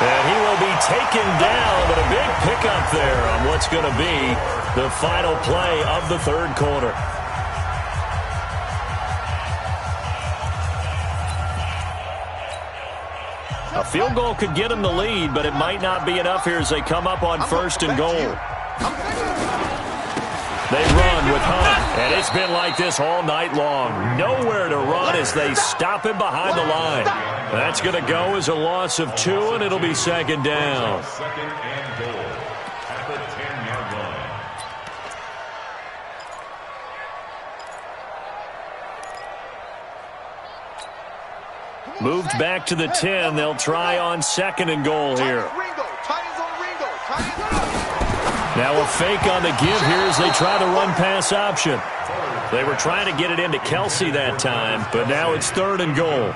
And he will be taken down, but a big pickup there on what's going to be the final play of the third quarter. A field goal could get them the lead, but it might not be enough here as they come up on first and goal. They run with Hunt, and it's been like this all night long. Nowhere to run as they stop him behind the line. That's going to go as a loss of 2, and it'll be second down. Second and goal at the 10-yard line. Moved back to the 10. They'll try on second and goal here. Now a fake on the give here as they try to run pass option. They were trying to get it into Kelsey that time, but now it's third and goal.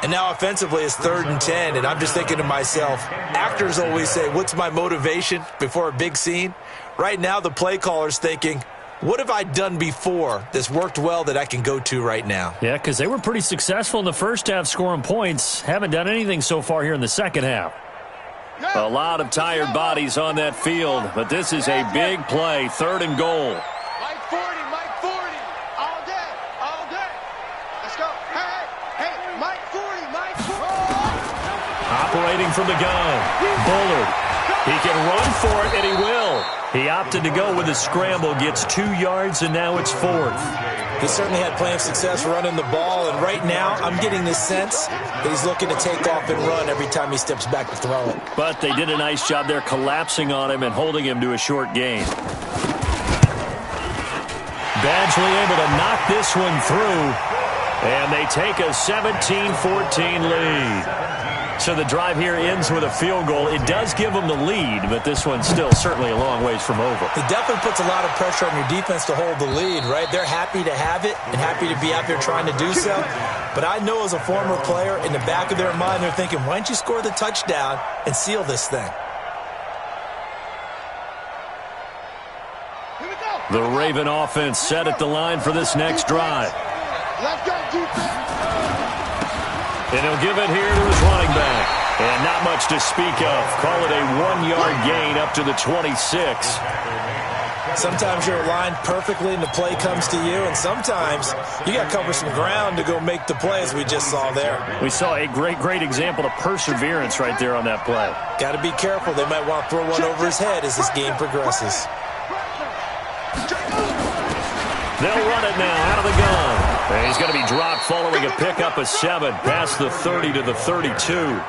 And now offensively it's third and 10, and I'm just thinking to myself, actors always say, what's my motivation before a big scene? Right now the play caller's thinking, what have I done before that's worked well that I can go to right now? Yeah, because they were pretty successful in the first half scoring points. Haven't done anything so far here in the second half. A lot of tired bodies on that field, but this is a big play, third and goal. Mike 40, Mike 40. All day, all day. Let's go. Hey, Mike 40, Mike 40. Operating from the gun, Bullard. He can run for it, and he will. He opted to go with a scramble, gets 2 yards, and now it's fourth. He certainly had plenty of success running the ball, and right now I'm getting this sense that he's looking to take off and run every time he steps back to throw it. But they did a nice job there collapsing on him and holding him to a short gain. Badgley able to knock this one through, and they take a 17-14 lead. So the drive here ends with a field goal. It does give them the lead, but this one's still certainly a long ways from over. It definitely puts a lot of pressure on your defense to hold the lead, right? They're happy to have it and happy to be out there trying to do so. But I know as a former player, in the back of their mind, they're thinking, why don't you score the touchdown and seal this thing? The Raven offense set at the line for this next drive. Let's go, defense. And he'll give it here to his running back. And not much to speak of. Call it a 1-yard gain up to the 26. Sometimes you're aligned perfectly and the play comes to you, and sometimes you got to cover some ground to go make the play, as we just saw there. We saw a great example of perseverance right there on that play. Got to be careful. They might want to throw one over his head as this game progresses. They'll run it now out of the gun. And he's going to be dropped following a pickup of 7 past the 30 to the 32.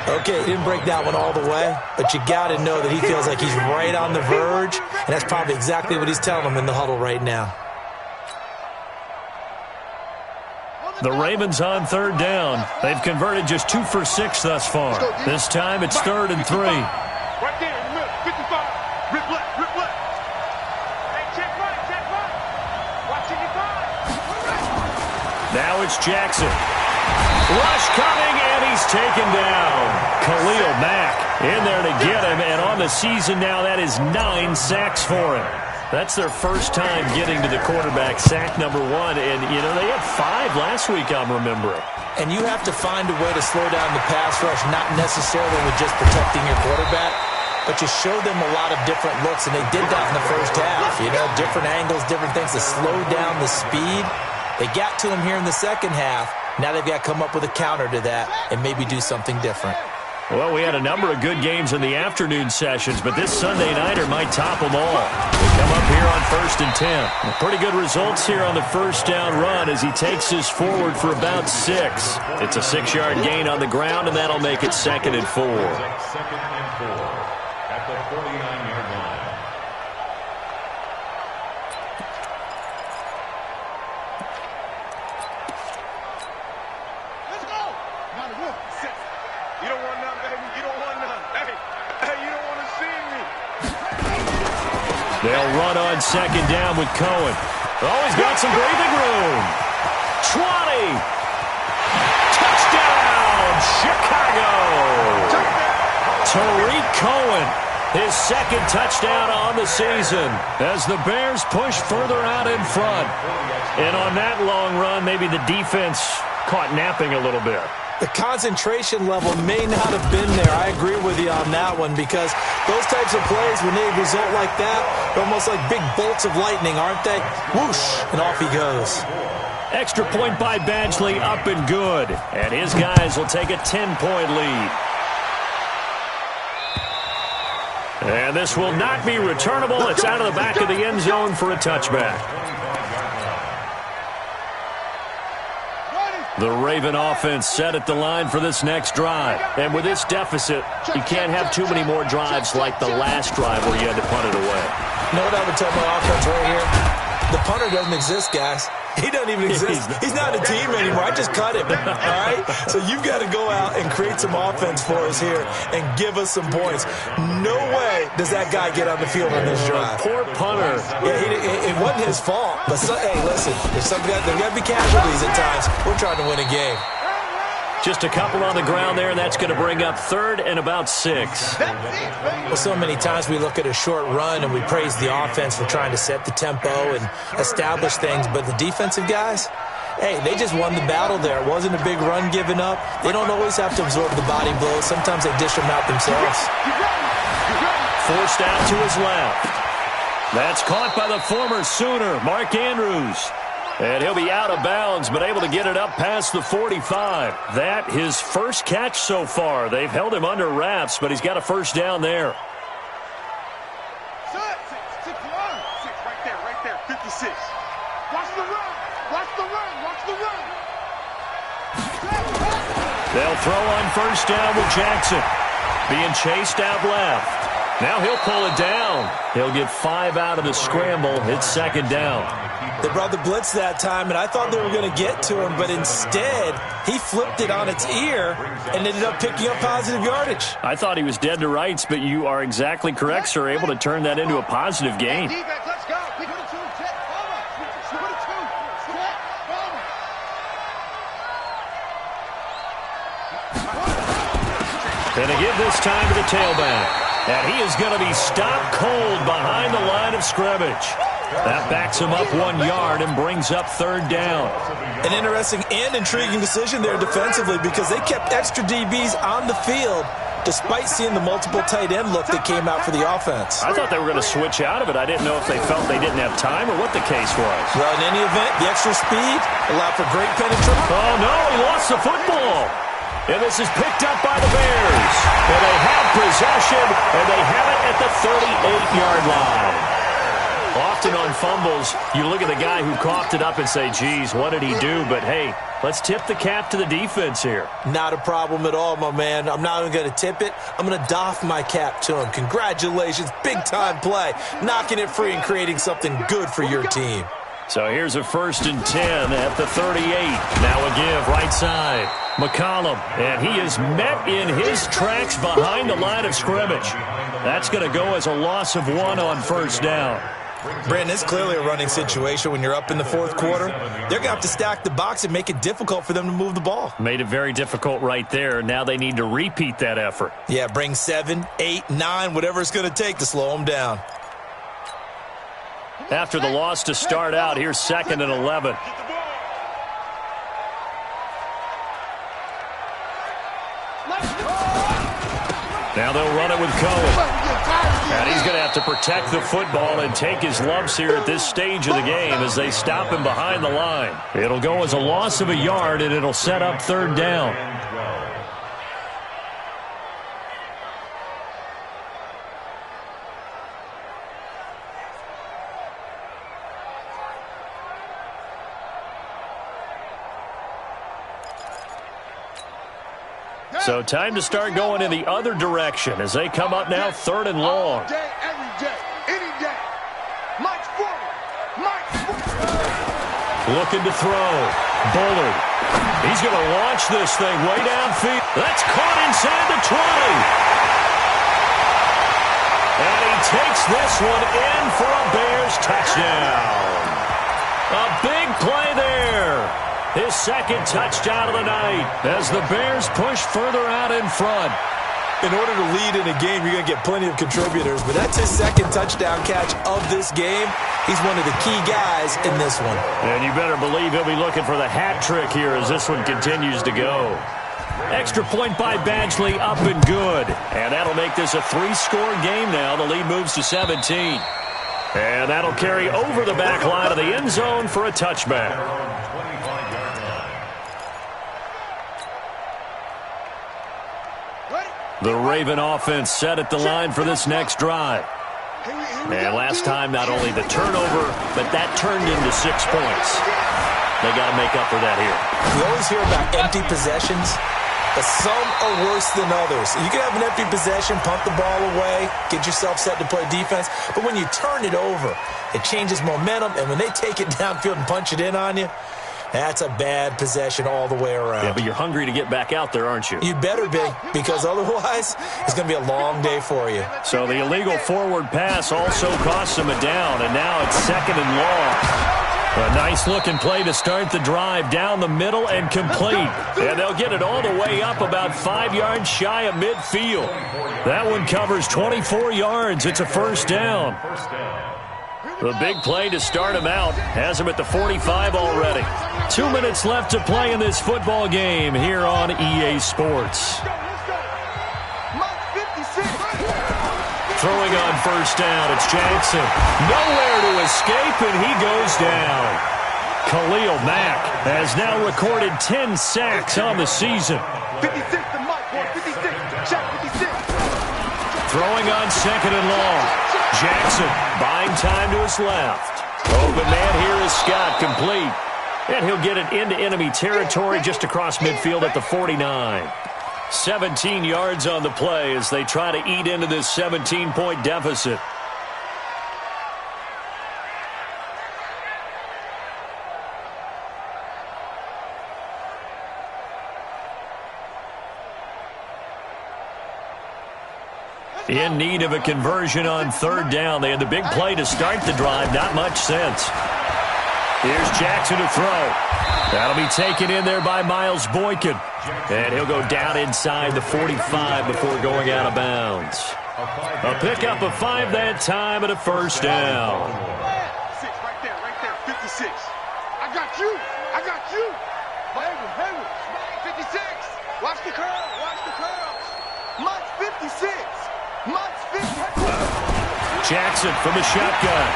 Okay, he didn't break that one all the way, but you got to know that he feels like he's right on the verge, and that's probably exactly what he's telling him in the huddle right now. The Ravens on third down. They've converted just 2 for 6 thus far. This time it's 3rd and 3. Right there in the middle, 55. Rip left, rip left. Hey, check right, check right. Watch it, Now it's Jackson. Rush coming, and he's taken down. Khalil Mack in there to get him, and on the season now, that is 9 sacks for him. That's their first time getting to the quarterback, sack number 1. And, you know, they had 5 last week, I'm remembering. And you have to find a way to slow down the pass rush, not necessarily with just protecting your quarterback, but you show them a lot of different looks, and they did that in the first half. You know, different angles, different things to slow down the speed. They got to him here in the second half. Now they've got to come up with a counter to that and maybe do something different. Well, we had a number of good games in the afternoon sessions, but this Sunday nighter might top them all. We come up here on 1st and 10. Pretty good results here on the first down run as he takes us forward for about 6. It's a 6-yard gain on the ground, and that'll make it 2nd and 4. 2nd and 4 at the 49-yard line. Let's go. Not a wolf. You don't want none, baby. You don't want none. Hey, you don't want to see me. They'll run on 2nd down with Cohen. Oh, he's got some breathing room. 20. Touchdown, Chicago. Tariq Cohen, his 2nd touchdown on the season as the Bears push further out in front. And on that long run, maybe the defense caught napping a little bit. The concentration level may not have been there. I agree with you on that one because those types of plays, when they result like that, they're almost like big bolts of lightning, aren't they? Whoosh, and off he goes. Extra point by Badgley, up and good. And his guys will take a 10-point lead. And this will not be returnable. It's out of the back of the end zone for a touchback. The Raven offense set at the line for this next drive. And with this deficit, you can't have too many more drives like the last drive where you had to punt it away. You know what I would tell my offense right here? The punter doesn't exist, guys. He doesn't even exist. He's not a team anymore. I just cut him, all right? So you've got to go out and create some offense for us here and give us some points. No way does that guy get on the field on this drive. Poor punter. Yeah, it wasn't his fault. But, hey, listen, there's got to be casualties at times. We're trying to win a game. Just a couple on the ground there, and that's going to bring up 3rd and about 6. Well, so many times we look at a short run and we praise the offense for trying to set the tempo and establish things, but the defensive guys, hey, they just won the battle there. It wasn't a big run given up. They don't always have to absorb the body blows. Sometimes they dish them out themselves. Forced out to his left. That's caught by the former Sooner, Mark Andrews. And he'll be out of bounds, but able to get it up past the 45. That his first catch so far. They've held him under wraps, but he's got a first down there. Six, right there, 56. Watch the run, watch the run, watch the run. They'll throw on first down with Jackson. Being chased out left. Now he'll pull it down. He'll get 5 out of the scramble. It's 2nd down. They brought the blitz that time, and I thought they were going to get to him, but instead, he flipped it on its ear and ended up picking up positive yardage. I thought he was dead to rights, but you are exactly correct, sir. Able to turn that into a positive gain. Defense, let's go. And they give this time to the tailback. And he is going to be stopped cold behind the line of scrimmage. That backs him up 1 yard and brings up 3rd down. An interesting and intriguing decision there defensively because they kept extra DBs on the field despite seeing the multiple tight end look that came out for the offense. I thought they were going to switch out of it. I didn't know if they felt they didn't have time or what the case was. Well, in any event, the extra speed allowed for great penetration. Oh, no, he lost the football. And this is picked up by the Bears. And they have possession, and they have it at the 38-yard line. Often on fumbles, you look at the guy who coughed it up and say, geez, what did he do? But, hey, let's tip the cap to the defense here. Not a problem at all, my man. I'm not even going to tip it. I'm going to doff my cap to him. Congratulations. Big-time play. Knocking it free and creating something good for your team. So here's a 1st and 10 at the 38. Now a give right side. McCollum, and he is met in his tracks behind the line of scrimmage. That's going to go as a loss of 1 on 1st down. Brandon, it's clearly a running situation when you're up in the 4th quarter. They're going to have to stack the box and make it difficult for them to move the ball. Made it very difficult right there. Now they need to repeat that effort. Yeah, bring 7, 8, 9, whatever it's going to take to slow them down. After the loss to start out, here's 2nd and 11. Now they'll run it with Cohen. And he's going to have to protect the football and take his lumps here at this stage of the game as they stop him behind the line. It'll go as a loss of a yard, and it'll set up 3rd down. So time to start going in the other direction as they come up now 3rd and long. All day, every day, any day. Mike's forward. Mike's forward. Looking to throw. Bullard. He's going to launch this thing way downfield. That's caught inside the 20. And he takes this one in for a Bears touchdown. A big play there. His 2nd touchdown of the night as the Bears push further out in front. In order to lead in a game, you're going to get plenty of contributors, but that's his 2nd touchdown catch of this game. He's one of the key guys in this one. And you better believe he'll be looking for the hat trick here as this one continues to go. Extra point by Badgley, up and good. And that'll make this a 3-score game now. The lead moves to 17. And that'll carry over the back line of the end zone for a touchback. The Raven offense set at the line for this next drive. And last time, not only the turnover, but that turned into 6 points. They got to make up for that here. You always hear about empty possessions, but some are worse than others. You can have an empty possession, punt the ball away, get yourself set to play defense, but when you turn it over, it changes momentum, and when they take it downfield and punch it in on you, that's a bad possession all the way around. Yeah, but you're hungry to get back out there, aren't you? You better be, because otherwise it's going to be a long day for you. So the illegal forward pass also costs him a down, and now it's 2nd and long. A nice-looking play to start the drive down the middle and complete. And they'll get it all the way up about 5 yards shy of midfield. That one covers 24 yards. It's a 1st down. The big play to start him out has him at the 45 already. 2 minutes left to play in this football game here on EA Sports. Throwing on 1st down, it's Jackson. Nowhere to escape, and he goes down. Khalil Mack has now recorded 10 sacks on the season. 56 to Mike, 56. Check 56. Throwing on 2nd and long. Jackson buying time to his left. Open man here is Scott, complete. And he'll get it into enemy territory just across midfield at the 49. 17 yards on the play as they try to eat into this 17-point deficit. In need of a conversion on 3rd down. They had the big play to start the drive. Not much sense. Here's Jackson to throw. That'll be taken in there by Miles Boykin. And he'll go down inside the 45 before going out of bounds. A pickup of 5 that time and a 1st down. 6 right there, 56. I got you. Hayward, 56. Watch the curls. Mike's 56. Jackson from the shotgun.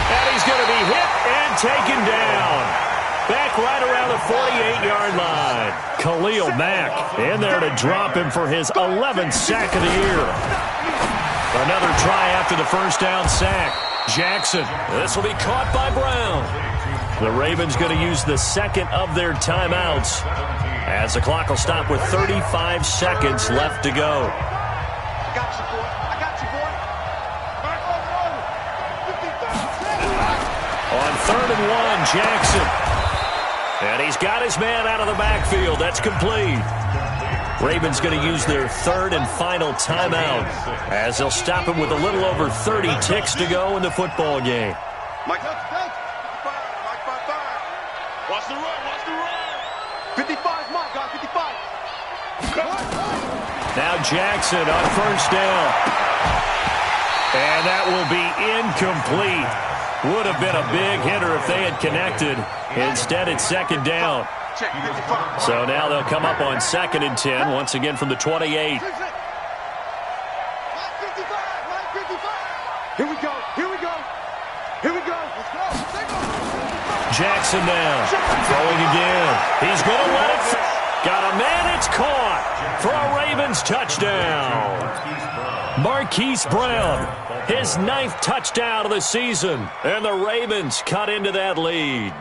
And he's going to be hit and taken down. Back right around the 48-yard line. Khalil Mack in there to drop him for his 11th sack of the year. Another try after the 1st down sack. Jackson. This will be caught by Brown. The Ravens going to use the second of their timeouts as the clock will stop with 35 seconds left to go. I got you, boy. I got you, boy. On 3rd and 1, Jackson. And he's got his man out of the backfield. That's complete. Ravens going to use their third and final timeout as they'll stop him with a little over 30 ticks to go in the football game. Mike, watch the run, watch the run. 55's Mike, guys, 55. Now Jackson on first down. And that will be incomplete. Would have been a big hitter if they had connected. Instead, it's second down. So now they'll come up on 2nd and 10, once again from the 28. Here we go, here we go. Here we go. Let's go. Jackson now, throwing again. He's going to let it. Got a man, it's caught for a Ravens touchdown. Marquise Brown, his 9th touchdown of the season, and the Ravens cut into that lead.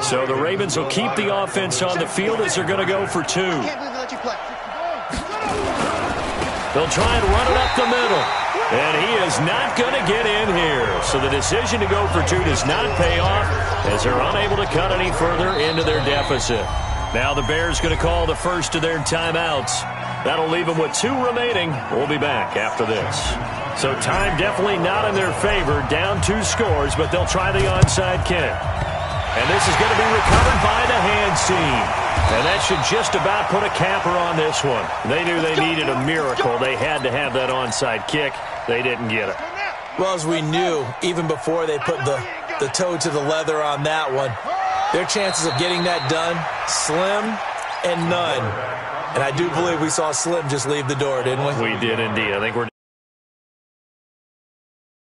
So the Ravens will keep the offense on the field as they're going to go for 2. Can't believe they let you play. They'll try and run it up the middle. And he is not going to get in here. So the decision to go for 2 does not pay off as they're unable to cut any further into their deficit. Now the Bears going to call the first of their timeouts. That'll leave them with 2 remaining. We'll be back after this. So time definitely not in their favor. Down 2 scores, but they'll try the onside kick. And this is going to be recovered by the hands team. And that should just about put a capper on this one. They knew they needed a miracle. They had to have that onside kick. They didn't get it. Well, as we knew, even before they put the toe to the leather on that one, their chances of getting that done, slim and none. And I do believe we saw Slim just leave the door, didn't we? We did indeed. I think we're